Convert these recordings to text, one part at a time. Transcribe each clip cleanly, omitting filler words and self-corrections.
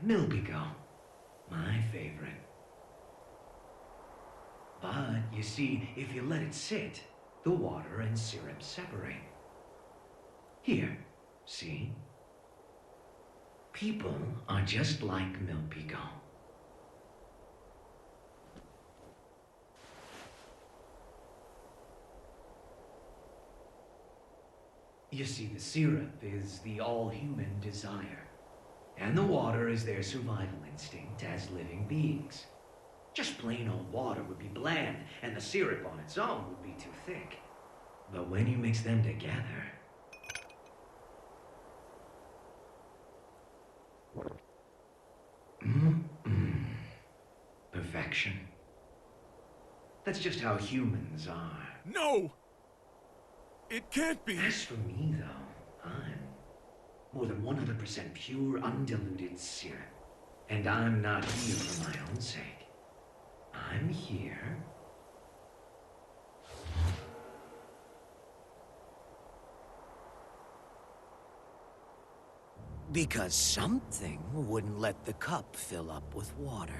Milbigo, my favorite. But, you see, if you let it sit, the water and syrup separate. Here, see? People are just like Milbigo. You see, the syrup is the all-human desire, and the water is their survival instinct as living beings. Just plain old water would be bland, and the syrup on its own would be too thick. But when you mix them together... Perfection. That's just how humans are. No! It can't be! As for me, though, I'm more than 100% pure, undiluted syrup. And I'm not here for my own sake. I'm here... because something wouldn't let the cup fill up with water.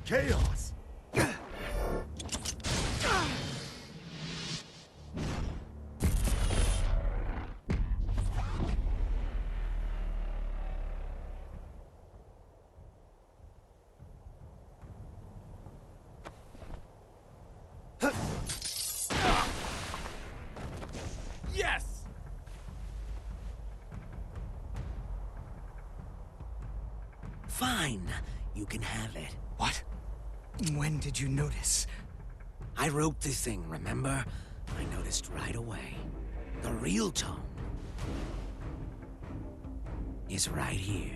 Chaos! Yes! Fine, you can have it. What? When did you notice? I wrote the thing, remember? I noticed right away. The real tone is right here.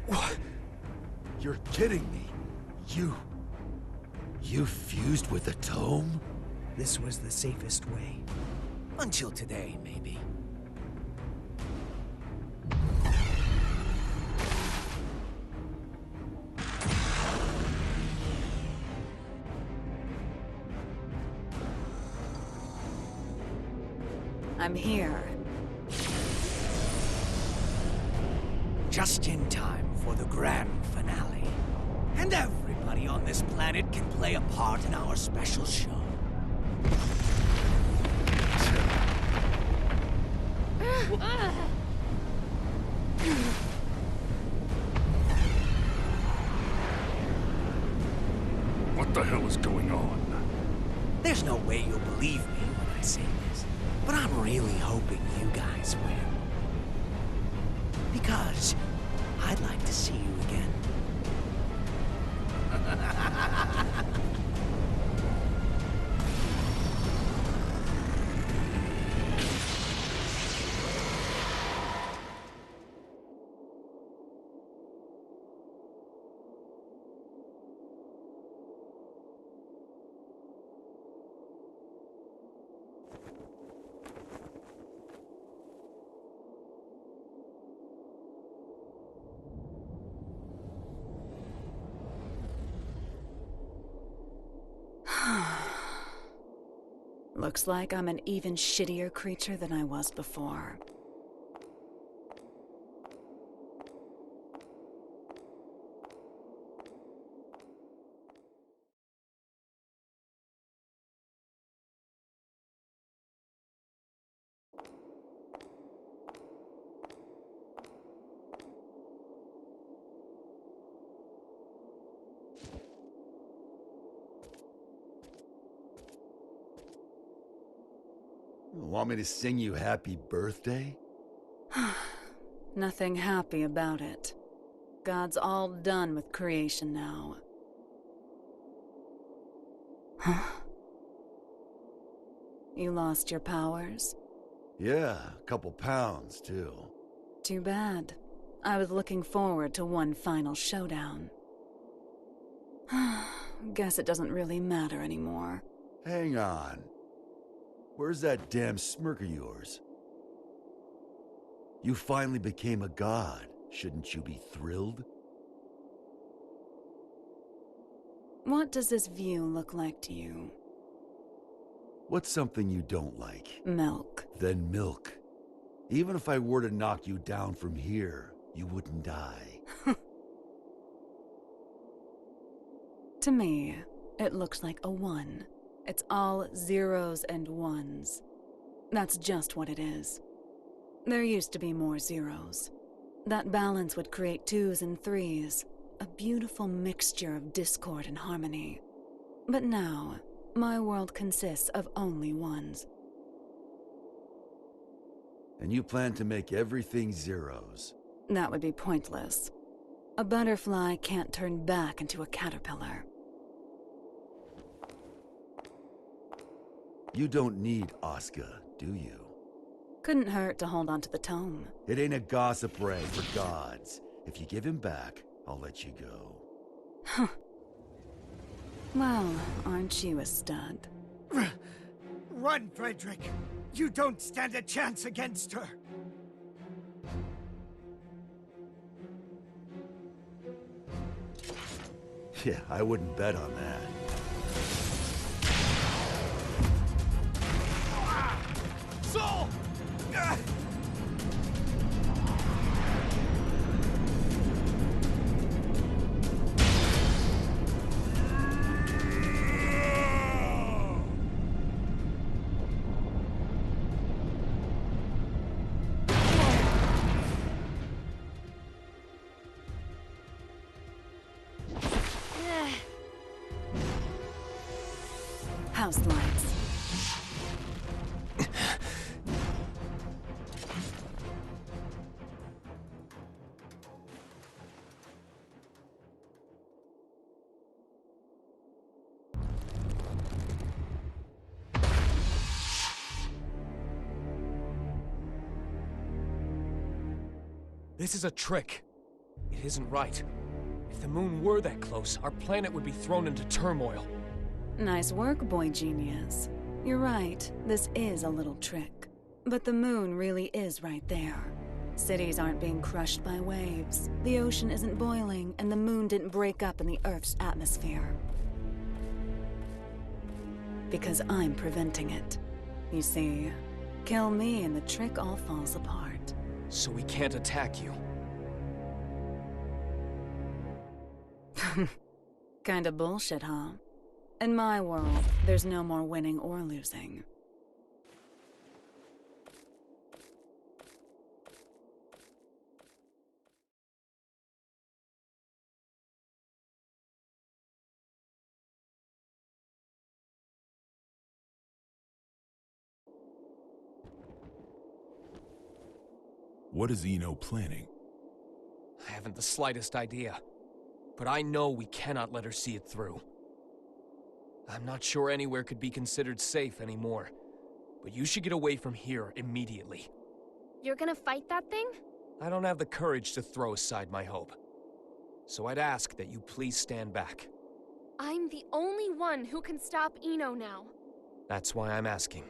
What? You're kidding me. You fused with the tome? This was the safest way. Until today, maybe. I'm here. Just in time for the grand finale. And everybody on this planet can play a part in our special show. What the hell is going on? There's no way you'll believe me when I say this, but I'm really hoping you guys win. Because I'd like to see you again. Looks like I'm an even shittier creature than I was before. Want me to sing you happy birthday? Nothing happy about it. God's all done with creation now. You lost your powers? Yeah, a couple pounds, too. Too bad. I was looking forward to one final showdown. Guess it doesn't really matter anymore. Hang on. Where's that damn smirk of yours? You finally became a god. Shouldn't you be thrilled? What does this view look like to you? What's something you don't like? Milk. Then milk. Even if I were to knock you down from here, you wouldn't die. To me, it looks like a 1. It's all zeros and ones. That's just what it is. There used to be more zeros. That balance would create 2s and 3s, a beautiful mixture of discord and harmony. But now, my world consists of only 1s. And you plan to make everything zeros. That would be pointless. A butterfly can't turn back into a caterpillar. You don't need Oscar, do you? Couldn't hurt to hold on to the tome. It ain't a gossip rag for gods. If you give him back, I'll let you go. Well, aren't you a stud? Run, Frederick! You don't stand a chance against her! Yeah, I wouldn't bet on that. Soul! House lights. This is a trick. It isn't right. If the moon were that close, our planet would be thrown into turmoil. Nice work, boy genius. You're right, this is a little trick. But the moon really is right there. Cities aren't being crushed by waves, the ocean isn't boiling, and the moon didn't break up in the Earth's atmosphere. Because I'm preventing it. You see, kill me and the trick all falls apart. So we can't attack you. Kinda bullshit, huh? In my world, there's no more winning or losing. What is Eno planning? I haven't the slightest idea. But I know we cannot let her see it through. I'm not sure anywhere could be considered safe anymore. But you should get away from here immediately. You're gonna fight that thing? I don't have the courage to throw aside my hope. So I'd ask that you please stand back. I'm the only one who can stop Eno now. That's why I'm asking.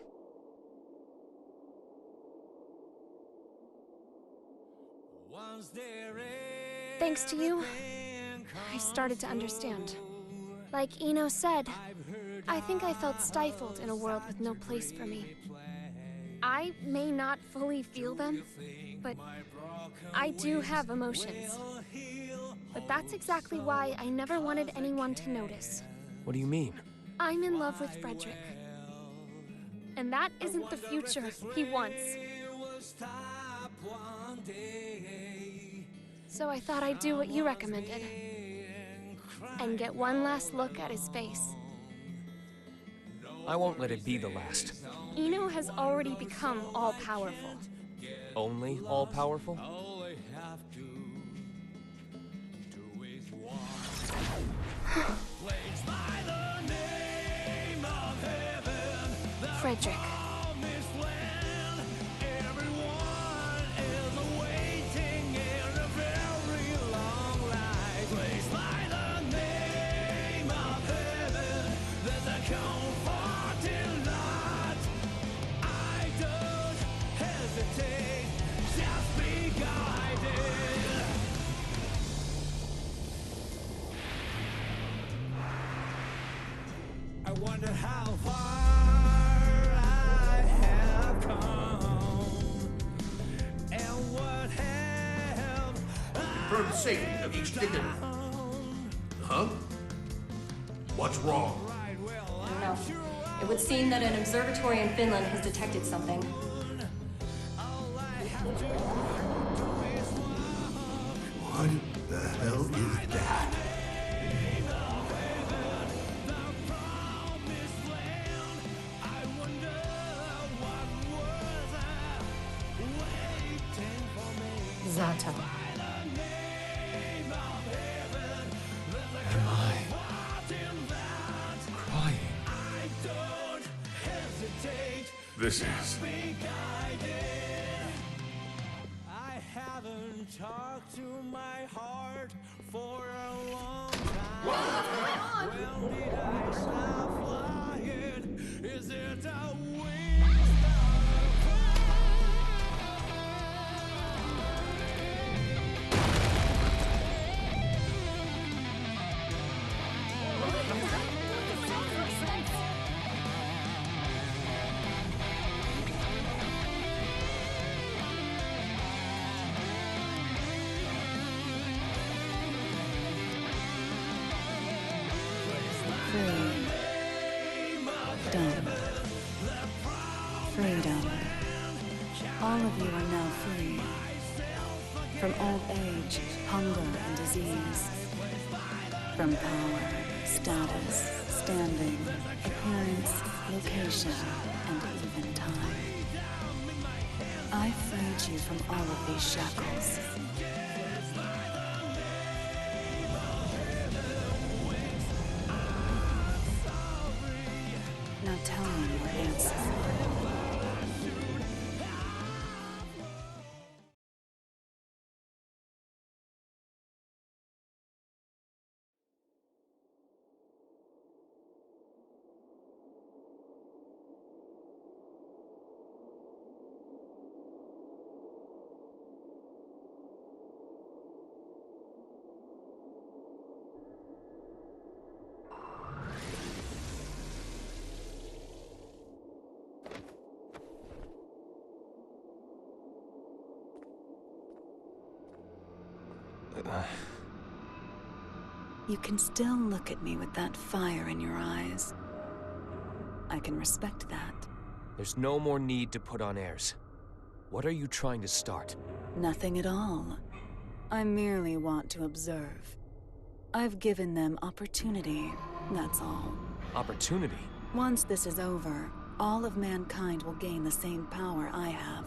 Thanks to you, I started to understand. Like Eno said, I think I felt stifled in a world with no place for me. I may not fully feel them, but I do have emotions. But that's exactly why I never wanted anyone to notice. What do you mean? I'm in love with Frederick. And that isn't the future he wants. So I thought I'd do what you recommended. And get one last look at his face. I won't let it be the last. Eno has already become all-powerful. Only all-powerful? Frederick. Confirm the safety of each ticket. Huh? What's wrong? I don't know. It would seem that an observatory in Finland has detected something. What the hell is that? Zato. Am I crying? This is. I haven't talked to my heart for a long time. When did I stop flying? Is it a waste Freedom. All of you are now free. From old age, hunger, and disease. From power, status, standing, appearance, location, and even time. I freed you from all of these shackles. Now tell me your answer. You can still look at me with that fire in your eyes. I can respect that. There's no more need to put on airs. What are you trying to start? Nothing at all. I merely want to observe. I've given them opportunity, that's all. Opportunity? Once this is over, all of mankind will gain the same power I have.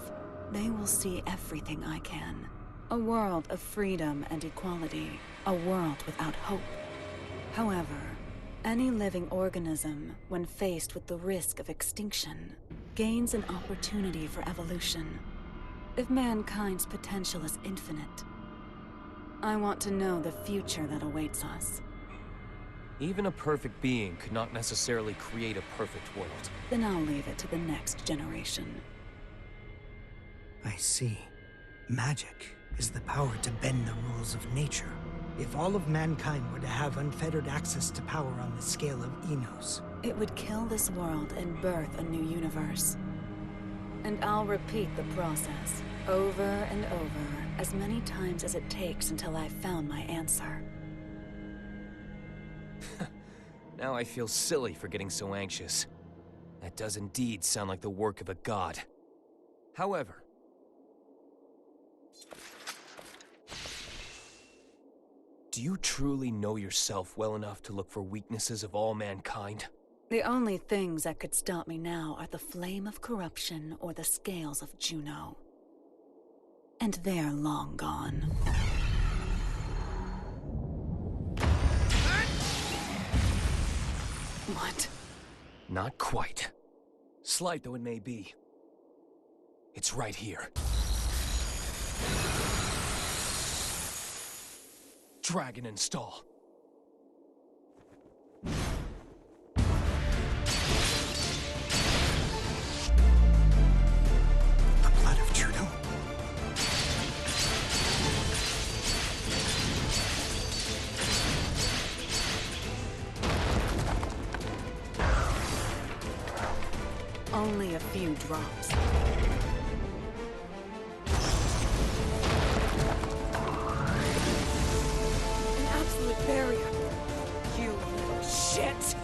They will see everything I can. A world of freedom and equality. A world without hope. However, any living organism, when faced with the risk of extinction, gains an opportunity for evolution. If mankind's potential is infinite, I want to know the future that awaits us. Even a perfect being could not necessarily create a perfect world. Then I'll leave it to the next generation. I see. Magic is the power to bend the rules of nature. If all of mankind were to have unfettered access to power on the scale of Enos, it would kill this world and birth a new universe. And I'll repeat the process, over and over, as many times as it takes until I've found my answer. Now I feel silly for getting so anxious. That does indeed sound like the work of a god. However, do you truly know yourself well enough to look for weaknesses of all mankind? The only things that could stop me now are the flame of corruption or the scales of Juno. And they're long gone. What? Not quite. Slight though it may be. It's right here. Dragon install. the blood of Juno. few drops. An absolute barrier. You little shit!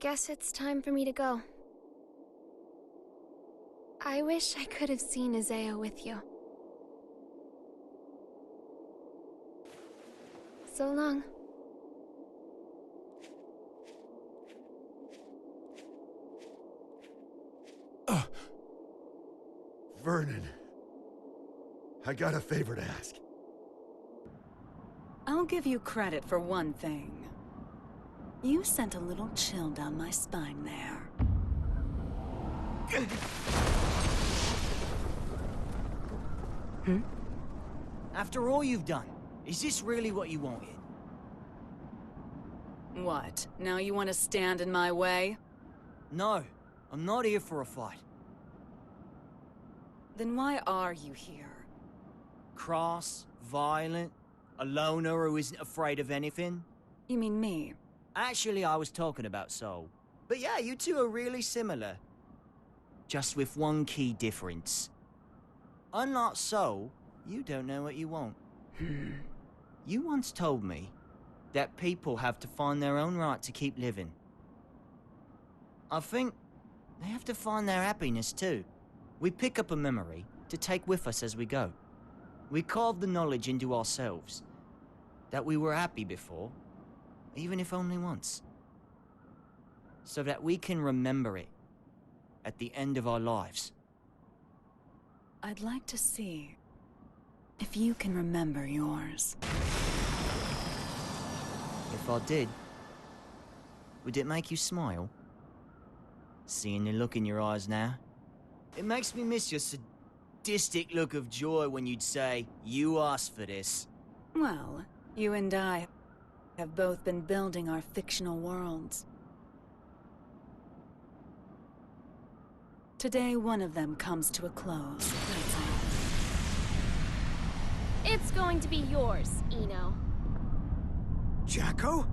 Guess it's time for me to go. I wish I could have seen Isaiah with you. So long. Vernon. I got a favor to ask. I'll give you credit for one thing. You sent a little chill down my spine there. After all you've done, is this really what you wanted? What? Now you want to stand in my way? No, I'm not here for a fight. Then why are you here? Cross, violent, a loner who isn't afraid of anything. You mean me? Actually, I was talking about Soul. But yeah, you two are really similar. Just with one key difference. Unlike Soul, you don't know what you want. You once told me that people have to find their own right to keep living. I think they have to find their happiness too. We pick up a memory to take with us as we go. We carve the knowledge into ourselves that we were happy before, even if only once. So that we can remember it at the end of our lives. I'd like to see if you can remember yours. If I did, would it make you smile? Seeing the look in your eyes now? It makes me miss your sadistic look of joy when you'd say, "You asked for this." Well, you and I have both been building our fictional worlds. Today, one of them comes to a close. That's all. It's going to be yours, Eno. Jacko?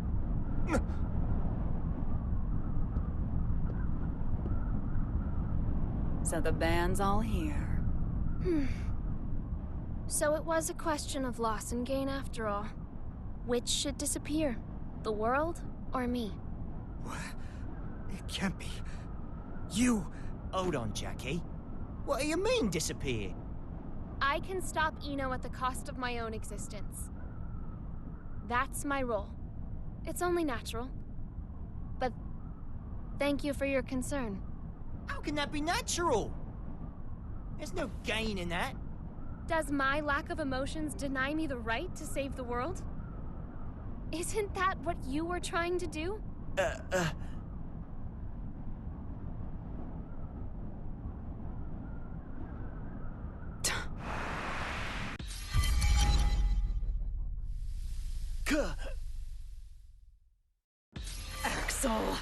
So the band's all here. So it was a question of loss and gain after all. Which should disappear? The world or me? What? It can't be. You! Hold on, Jackie. What do you mean, disappear? I can stop Eno at the cost of my own existence. That's my role. It's only natural. But thank you for your concern. How can that be natural? There's no gain in that. Does my lack of emotions deny me the right to save the world? Isn't that what you were trying to do? Axel!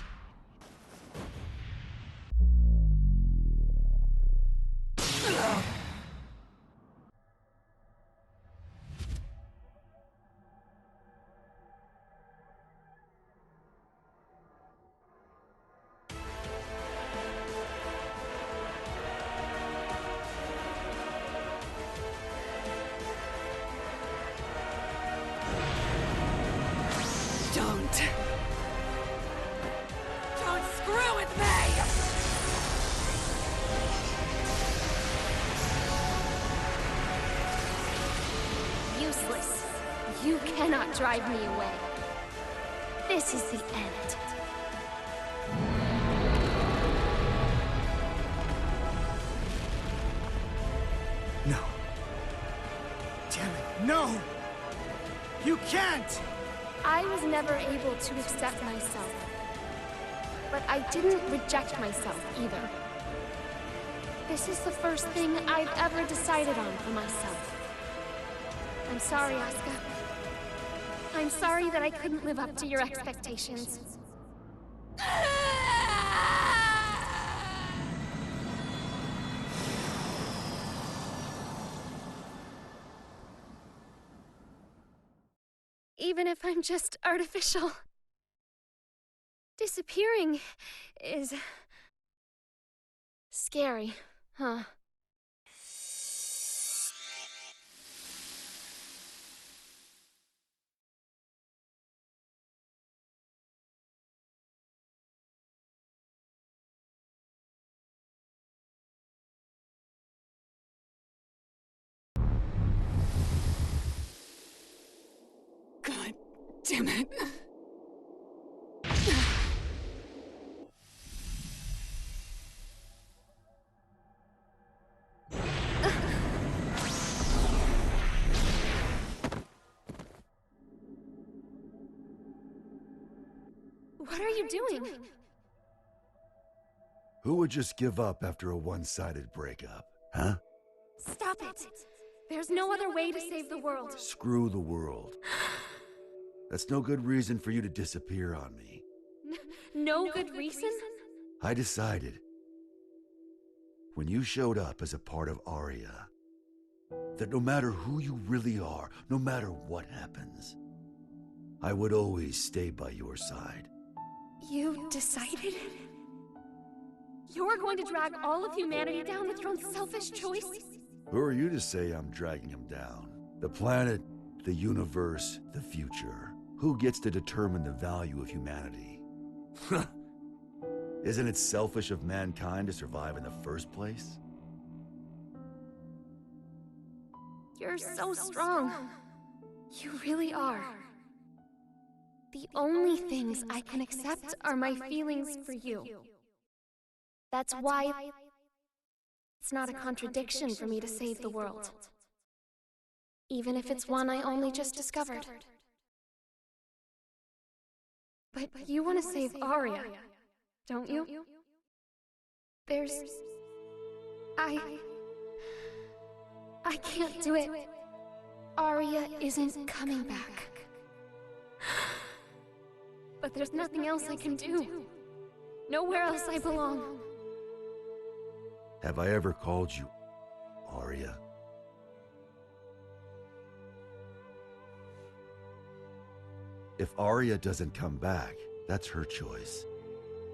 Don't screw with me! Useless. You cannot drive me away. This is the end. No. Damn it, no! You can't! I was never able to accept myself. But I didn't reject myself either. This is the first thing I've ever decided on for myself. I'm sorry, Asuka. I'm sorry that I couldn't live up to your expectations. Even if I'm just artificial. Disappearing is scary, huh? God damn it. What are you doing? Who would just give up after a one-sided breakup, huh? Stop it! There's no other way to save the world. Screw the world. That's no good reason for you to disappear on me. No good reason? I decided, when you showed up as a part of Aria, that no matter who you really are, no matter what happens, I would always stay by your side. You decided? You're going to drag all of humanity down with your own selfish choice? Who are you to say I'm dragging him down? The planet, the universe, the future. Who gets to determine the value of humanity? Isn't it selfish of mankind to survive in the first place? You're so strong. You really are. The only things I can accept are my feelings for you. That's why it's not a contradiction for me to save the world. Even if it's one I only just discovered. But you want to save Aria, don't you? I can't do it. Aria isn't coming back. But there's nothing else I can do. Nowhere else I belong. Have I ever called you Aria? If Aria doesn't come back, that's her choice.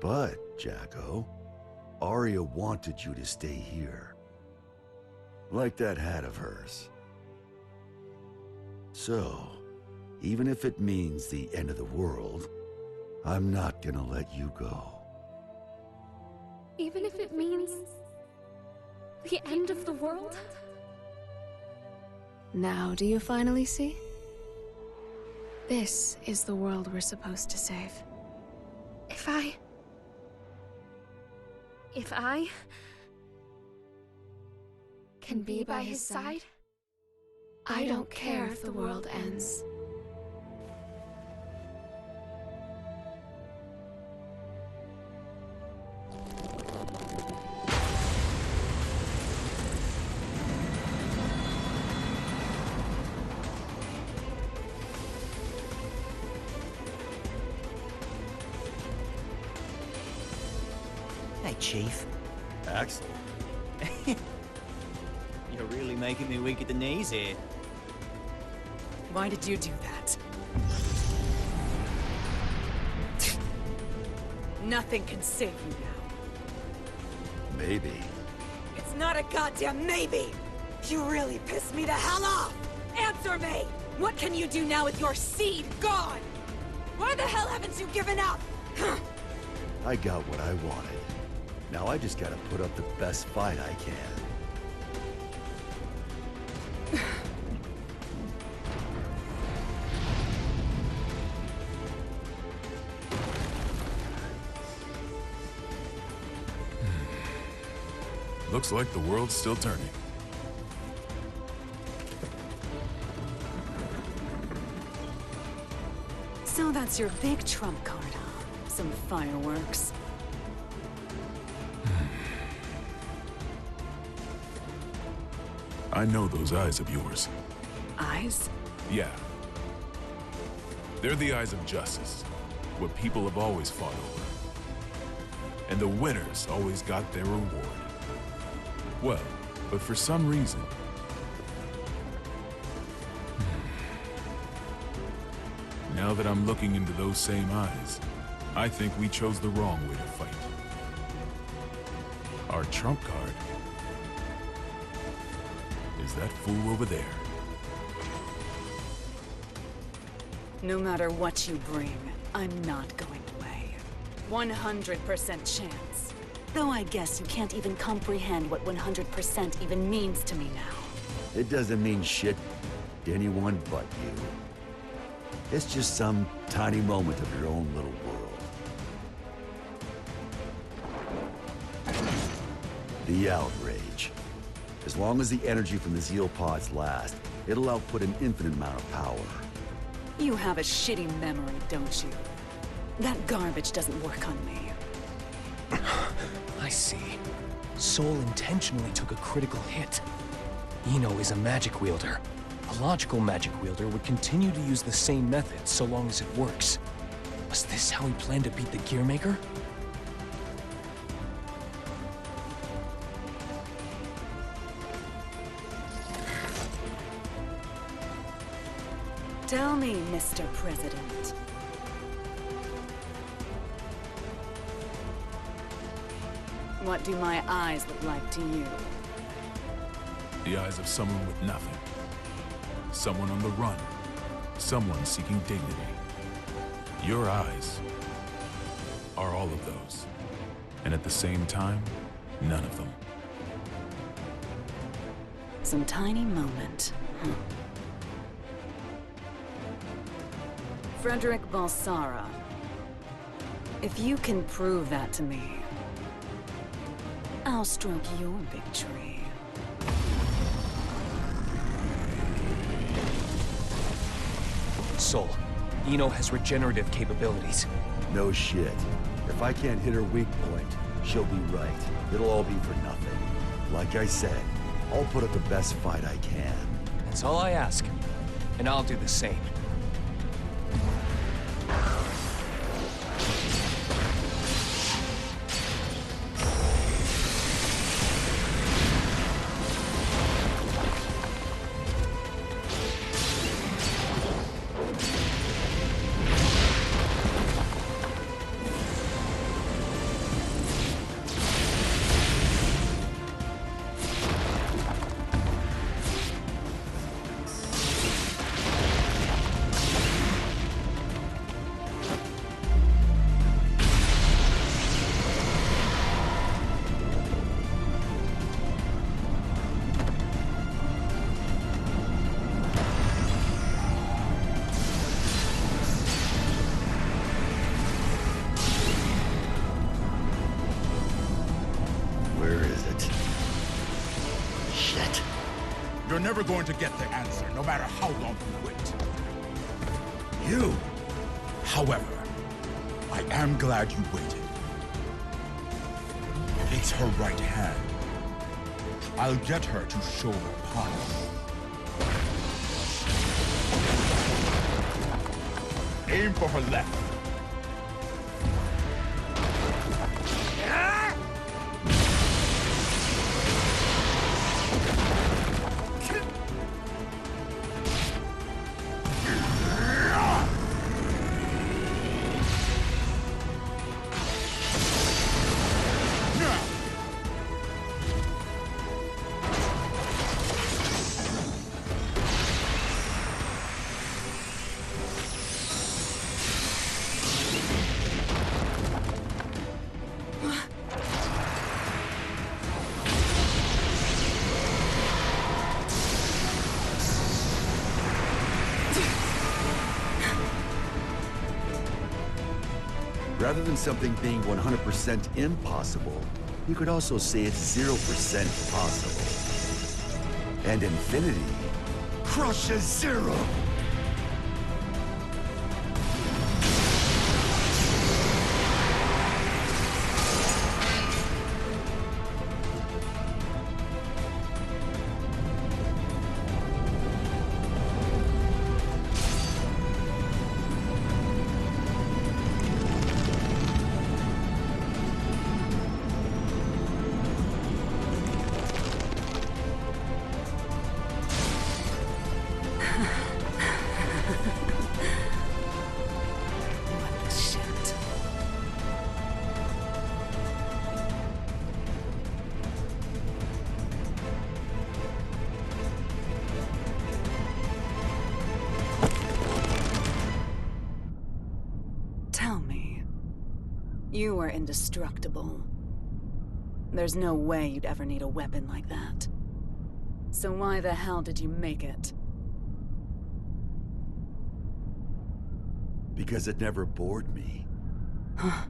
But, Jacko, Aria wanted you to stay here. Like that hat of hers. So, even if it means the end of the world, I'm not gonna let you go. Even if it means the end of the world? Now do you finally see? This is the world we're supposed to save. If I can be by his side, I don't care if the world ends. Hey, Chief. Axel? You're really making me weak at the knees here. Why did you do that? Nothing can save you now. Maybe. It's not a goddamn maybe! You really pissed me the hell off! Answer me! What can you do now with your seed gone? Why the hell haven't you given up? I got what I wanted. Now I just gotta put up the best fight I can. Looks like the world's still turning. That's your big trump card, huh? Some fireworks. I know those eyes of yours. Eyes? Yeah. They're the eyes of justice, what people have always fought over. And the winners always got their reward. Well, but for some reason... Now that I'm looking into those same eyes, I think we chose the wrong way to fight. Our trump card is that fool over there. No matter what you bring, I'm not going away. 100% chance. Though I guess you can't even comprehend what 100% even means to me now. It doesn't mean shit to anyone but you. It's just some tiny moment of your own little world. The outrage. As long as the energy from the Zeal pods last, it'll output an infinite amount of power. You have a shitty memory, don't you? That garbage doesn't work on me. I see. Soul intentionally took a critical hit. Eno is a magic wielder. A logical magic wielder would continue to use the same method so long as it works. Was this how he planned to beat the Gearmaker? Tell me, Mr. President. What do my eyes look like to you? The eyes of someone with nothing. Someone on the run. Someone seeking dignity. Your eyes are all of those. And at the same time, none of them. Some tiny moment, huh? Frederick Balsara. If you can prove that to me, I'll stroke your big tree. Soul, Eno has regenerative capabilities. No shit. If I can't hit her weak point, she'll be right. It'll all be for nothing. Like I said, I'll put up the best fight I can. That's all I ask. And I'll do the same. You're never going to get the answer, no matter how long you wait. You! However, I am glad you waited. It's her right hand. I'll get her to show her power. Aim for her left. Rather than something being 100% impossible, you could also say it's 0% possible. And infinity crushes zero! You were indestructible. There's no way you'd ever need a weapon like that. So why the hell did you make it? Because it never bored me. Huh.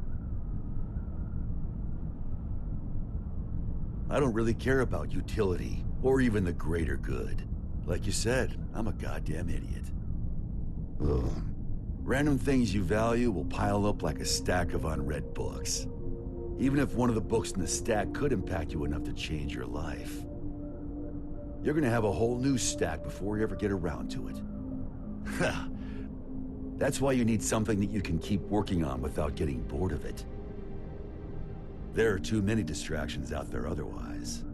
I don't really care about utility, or even the greater good. Like you said, I'm a goddamn idiot. Ugh. Random things you value will pile up like a stack of unread books. Even if one of the books in the stack could impact you enough to change your life. You're gonna have a whole new stack before you ever get around to it. That's why you need something that you can keep working on without getting bored of it. There are too many distractions out there otherwise.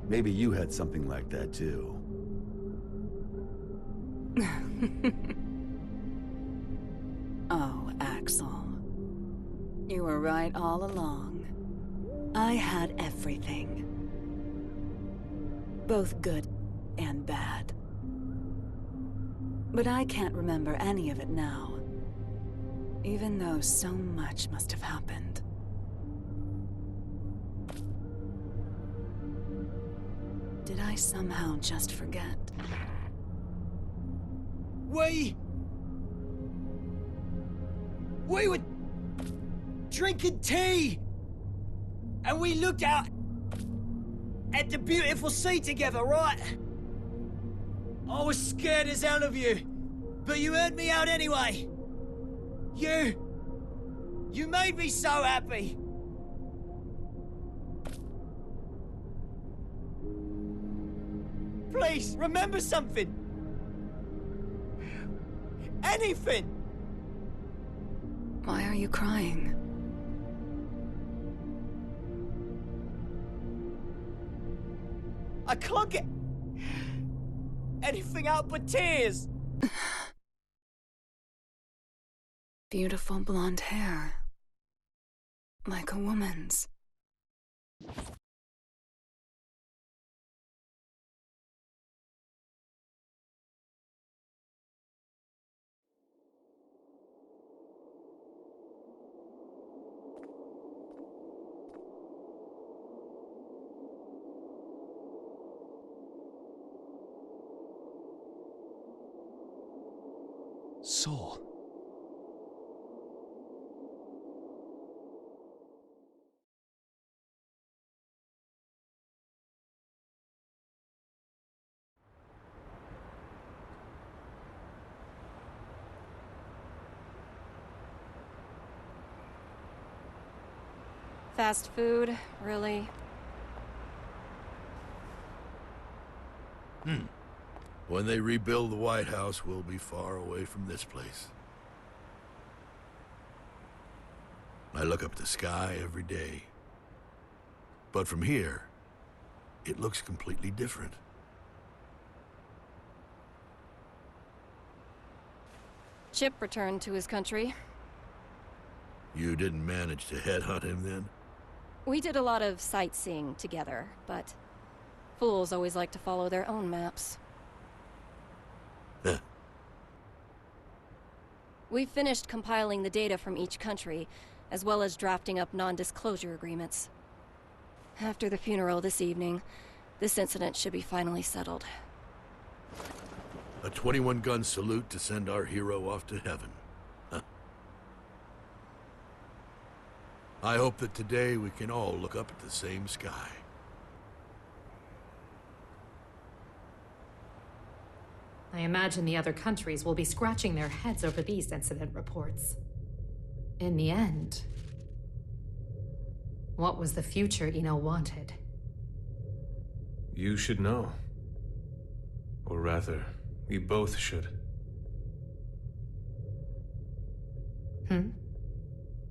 Maybe you had something like that too. Oh, Axel. You were right all along. I had everything. Both good and bad. But I can't remember any of it now. Even though so much must have happened. Did I somehow just forget? We were drinking tea! And we looked out at the beautiful sea together, right? I was scared as hell of you, but you heard me out anyway. You made me so happy. Please, remember something. Anything. Why are you crying? I can't get anything out but tears. Beautiful blonde hair. Like a woman's. Soul. Fast food, really? When they rebuild the White House, we'll be far away from this place. I look up at the sky every day. But from here, it looks completely different. Chip returned to his country. You didn't manage to headhunt him then? We did a lot of sightseeing together, but fools always like to follow their own maps. Huh. We've finished compiling the data from each country, as well as drafting up non-disclosure agreements. After the funeral this evening, this incident should be finally settled. A 21-gun salute to send our hero off to heaven. Huh. I hope that today we can all look up at the same sky. I imagine the other countries will be scratching their heads over these incident reports. In the end, what was the future Eno wanted? You should know. Or rather, we both should.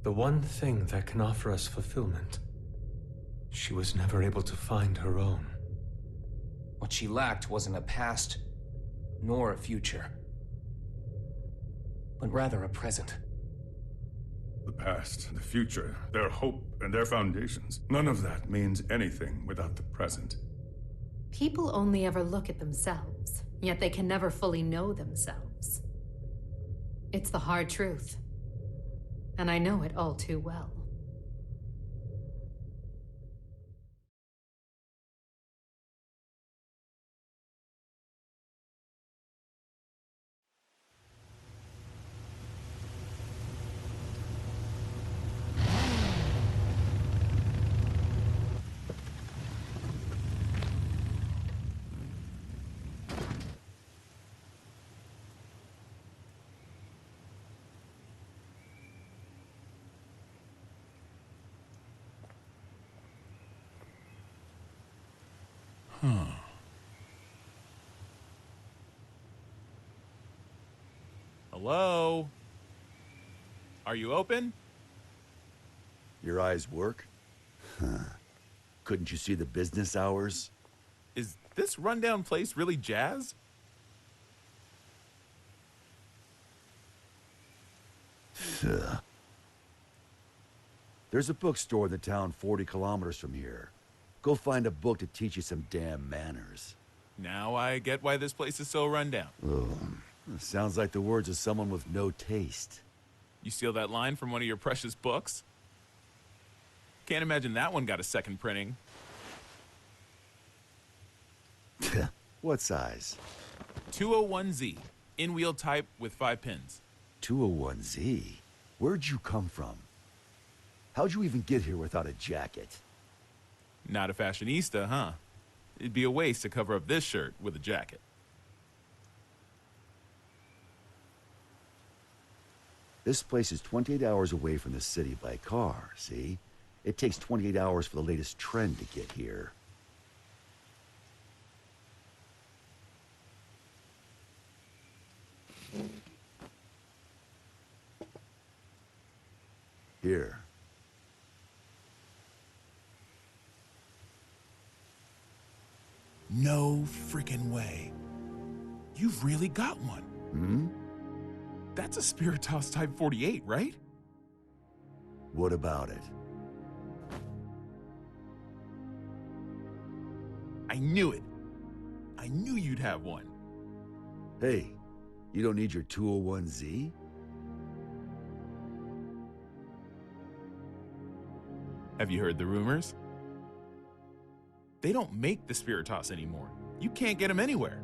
The one thing that can offer us fulfillment. She was never able to find her own. What she lacked wasn't a past, nor a future, but rather a present. The past, the future, their hope, and their foundations. None of that means anything without the present. People only ever look at themselves, yet they can never fully know themselves. It's the hard truth. And I know it all too well. Huh. Hello? Are you open? Your eyes work? Huh. Couldn't you see the business hours? Is this rundown place really jazz? There's a bookstore in the town 40 kilometers from here. Go find a book to teach you some damn manners. Now I get why this place is so rundown. Oh, sounds like the words of someone with no taste. You steal that line from one of your precious books? Can't imagine that one got a second printing. What size? 201Z. In-wheel type with 5 pins. 201Z? Where'd you come from? How'd you even get here without a jacket? Not a fashionista, huh? It'd be a waste to cover up this shirt with a jacket. This place is 28 hours away from the city by car, see? It takes 28 hours for the latest trend to get here. Here. No freaking way. You've really got one. Hmm? That's a Spiritos Type 48, right? What about it? I knew it. I knew you'd have one. Hey, you don't need your 201Z? Have you heard the rumors? They don't make the Spiritos anymore. You can't get them anywhere.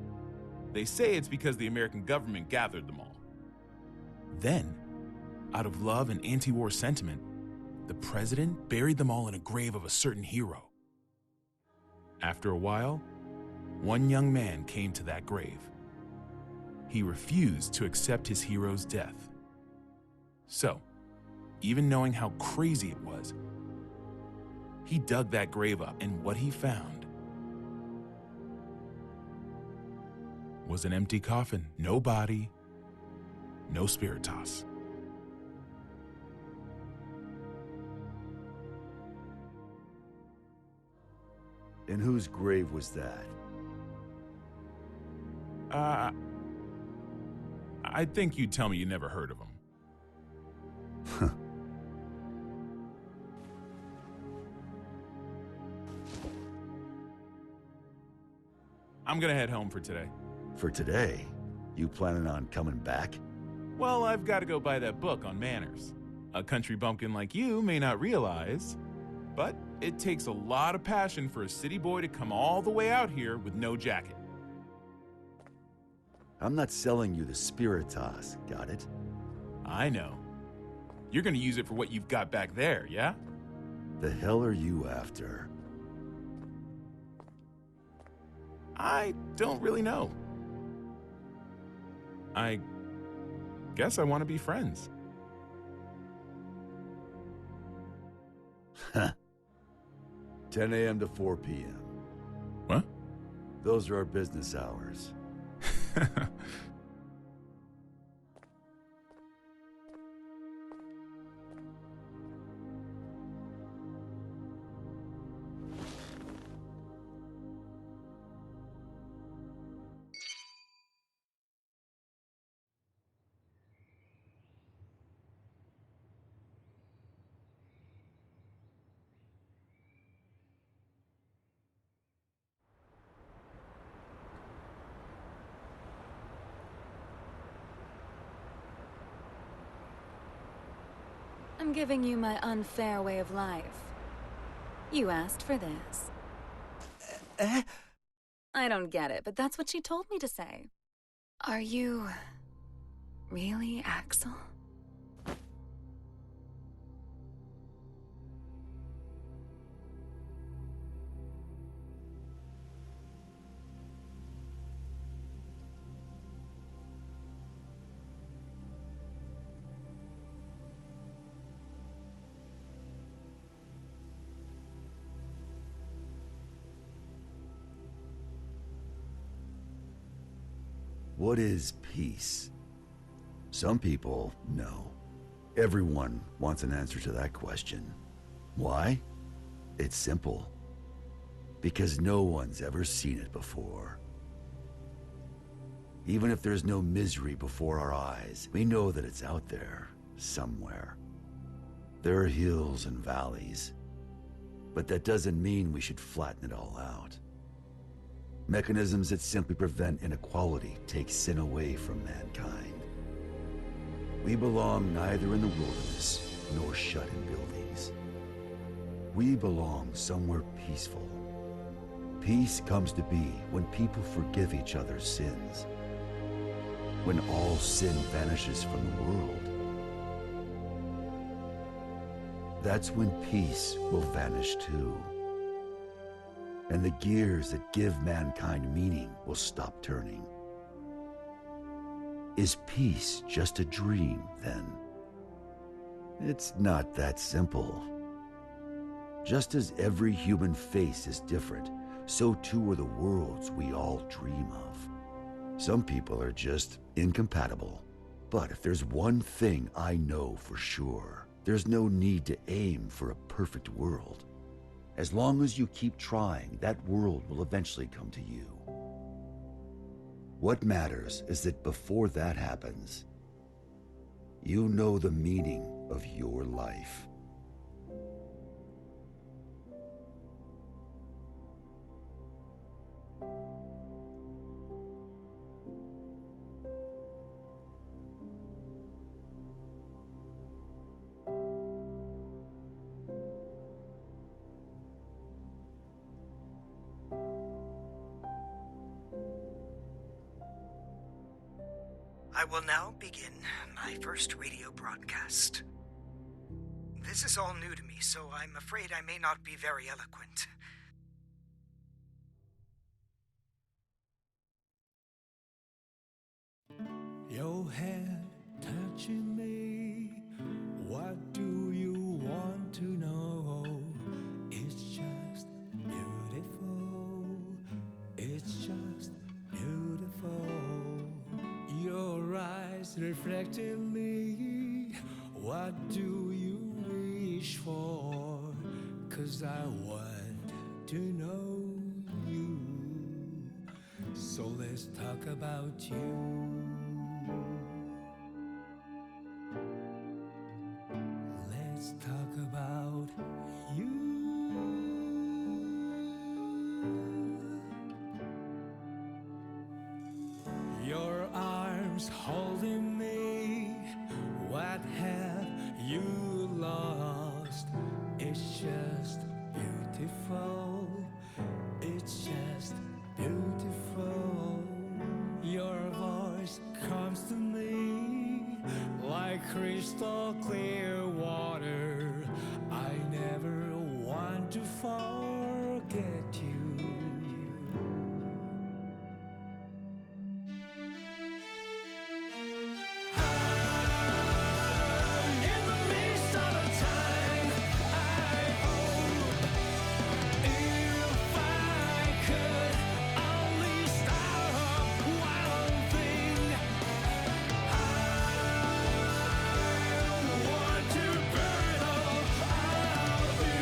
They say it's because the American government gathered them all. Then, out of love and anti-war sentiment, the president buried them all in a grave of a certain hero. After a while, one young man came to that grave. He refused to accept his hero's death. So, even knowing how crazy it was, he dug that grave up, and what he found was an empty coffin. No body, no Spiritos. And whose grave was that? I think you'd tell me you never heard of him. I'm gonna head home for today. For today? You planning on coming back? Well, I've got to go buy that book on manners. A country bumpkin like you may not realize, but it takes a lot of passion for a city boy to come all the way out here with no jacket. I'm not selling you the Spiritos, got it? I know. You're gonna use it for what you've got back there, yeah? The hell are you after? I don't really know. I guess I want to be friends. 10 a.m. to 4 p.m. What? Those are our business hours. I'm giving you my unfair way of life. You asked for this. I don't get it, but that's what she told me to say. Are you really Axel? What is peace? Some people know. Everyone wants an answer to that question. Why? It's simple. Because no one's ever seen it before. Even if there's no misery before our eyes, we know that it's out there, somewhere. There are hills and valleys, but that doesn't mean we should flatten it all out. Mechanisms that simply prevent inequality take sin away from mankind. We belong neither in the wilderness nor shut in buildings. We belong somewhere peaceful. Peace comes to be when people forgive each other's sins. When all sin vanishes from the world. That's when peace will vanish too. And the gears that give mankind meaning will stop turning. Is peace just a dream, then? It's not that simple. Just as every human face is different, so too are the worlds we all dream of. Some people are just incompatible. But if there's one thing I know for sure, there's no need to aim for a perfect world. As long as you keep trying, that world will eventually come to you. What matters is that before that happens, you know the meaning of your life. I will now begin my first radio broadcast. This is all new to me, so I'm afraid I may not be very eloquent. Your hand touching me. What do you want to know? It's just beautiful. It's just beautiful. Your eyes reflecting me. What do you wish for? 'Cause I want to know you. So let's talk about you. Let's talk about you. Your arms holding me. What have you lost? It's just beautiful. It's just beautiful. Your voice comes to me like crystal clear water. I never want to forget you. In the midst of a time, I hope if I could only start one thing, I want to burn all of you.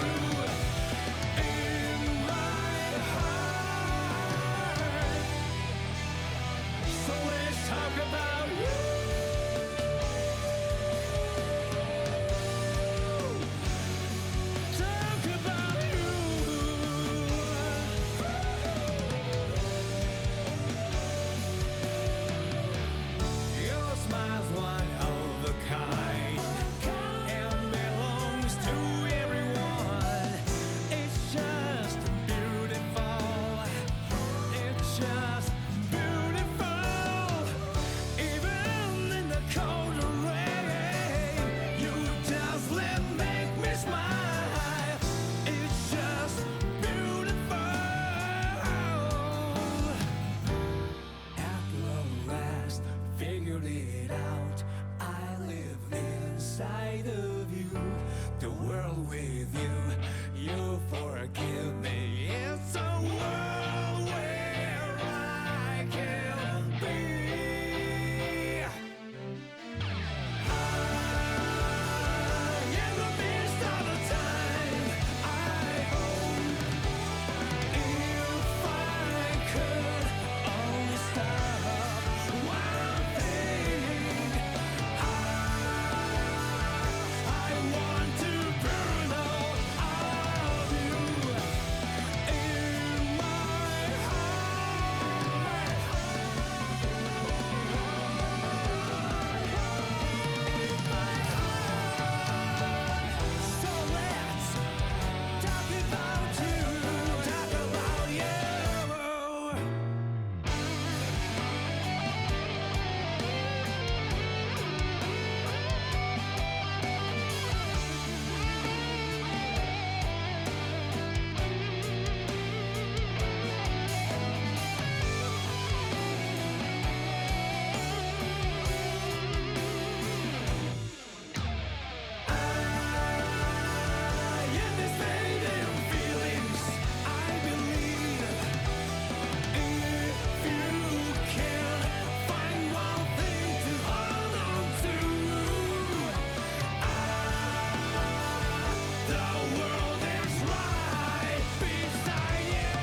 inside of you, the world with you, you forgive me. It's a world where I can be. In the midst of the time, I hope if I could only stop one thing, I want to burn all of you in my heart. So let's talk about you, talk about you. In this fading feelings, I believe if you can find one thing to hold on to, the world is right beside you.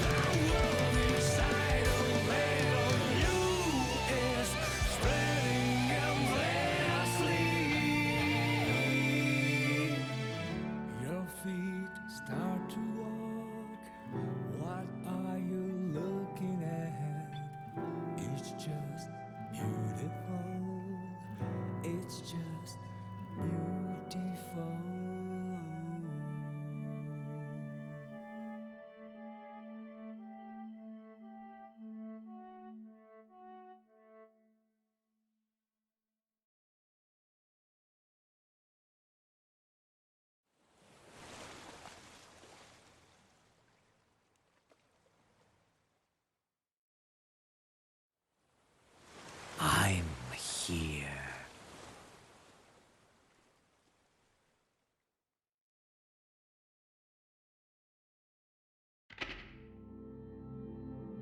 The world inside of little you is spreading endlessly. Your feet start to walk. What are you looking at? It's just beautiful. It's just beautiful.